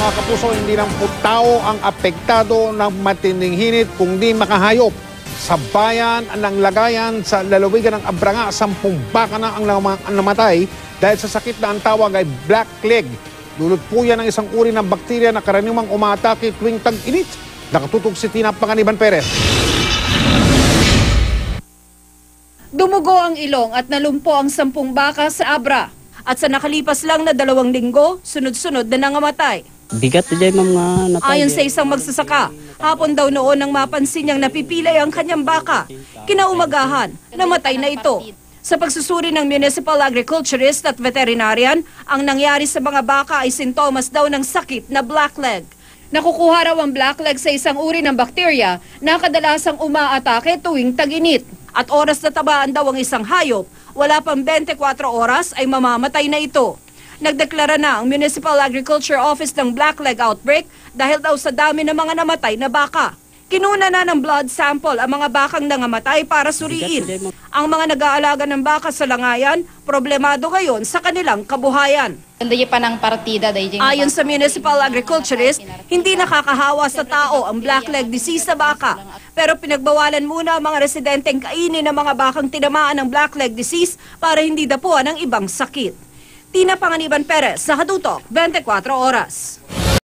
Mga kapuso, hindi lang po tao ang apektado ng matinding hinit kundi makahayop. Sa bayan ng Lagayan sa lalawigan ng Abranga, 10 baka na ang namatay dahil sa sakit na ang tawag ay black leg. Dulot po yan ng isang uri ng bakterya na karaniwang umaatake tuwing tag-init. Nakatutok si Tina Panganiban Perez. Dumugo ang ilong at nalumpo ang 10 baka sa Abra. At sa nakalipas lang na 2 linggo, sunod-sunod na nangamatay. Bigat na dyan, ma'am, nga natay. Ayon sa isang magsasaka, hapon daw noon nang mapansin niyang napipilay ang kanyang baka. Kinaumagahan, namatay na ito. Sa pagsusuri ng municipal agriculturist at veterinarian, ang nangyari sa mga baka ay sintomas daw ng sakit na blackleg. Nakukuha raw ang blackleg sa isang uri ng bakterya na kadalasang umaatake tuwing tag-init. At oras na tabaan daw ang isang hayop, wala pang 24 oras ay mamamatay na ito. Nagdeklara na ang Municipal Agriculture Office ng blackleg outbreak dahil daw sa dami ng mga namatay na baka. Kinuna na ng blood sample ang mga bakang nangamatay para suriin. Ang mga nag-aalaga ng baka sa Langayan, problemado ngayon sa kanilang kabuhayan. Ayon sa municipal agriculturist, hindi nakakahawa sa tao ang blackleg disease sa baka. Pero pinagbawalan muna ang mga residenteng kainin ng mga bakang tinamaan ng blackleg disease para hindi dapuan ng ibang sakit. Tina Panganiban Perez, sa Katutok, 24 Oras.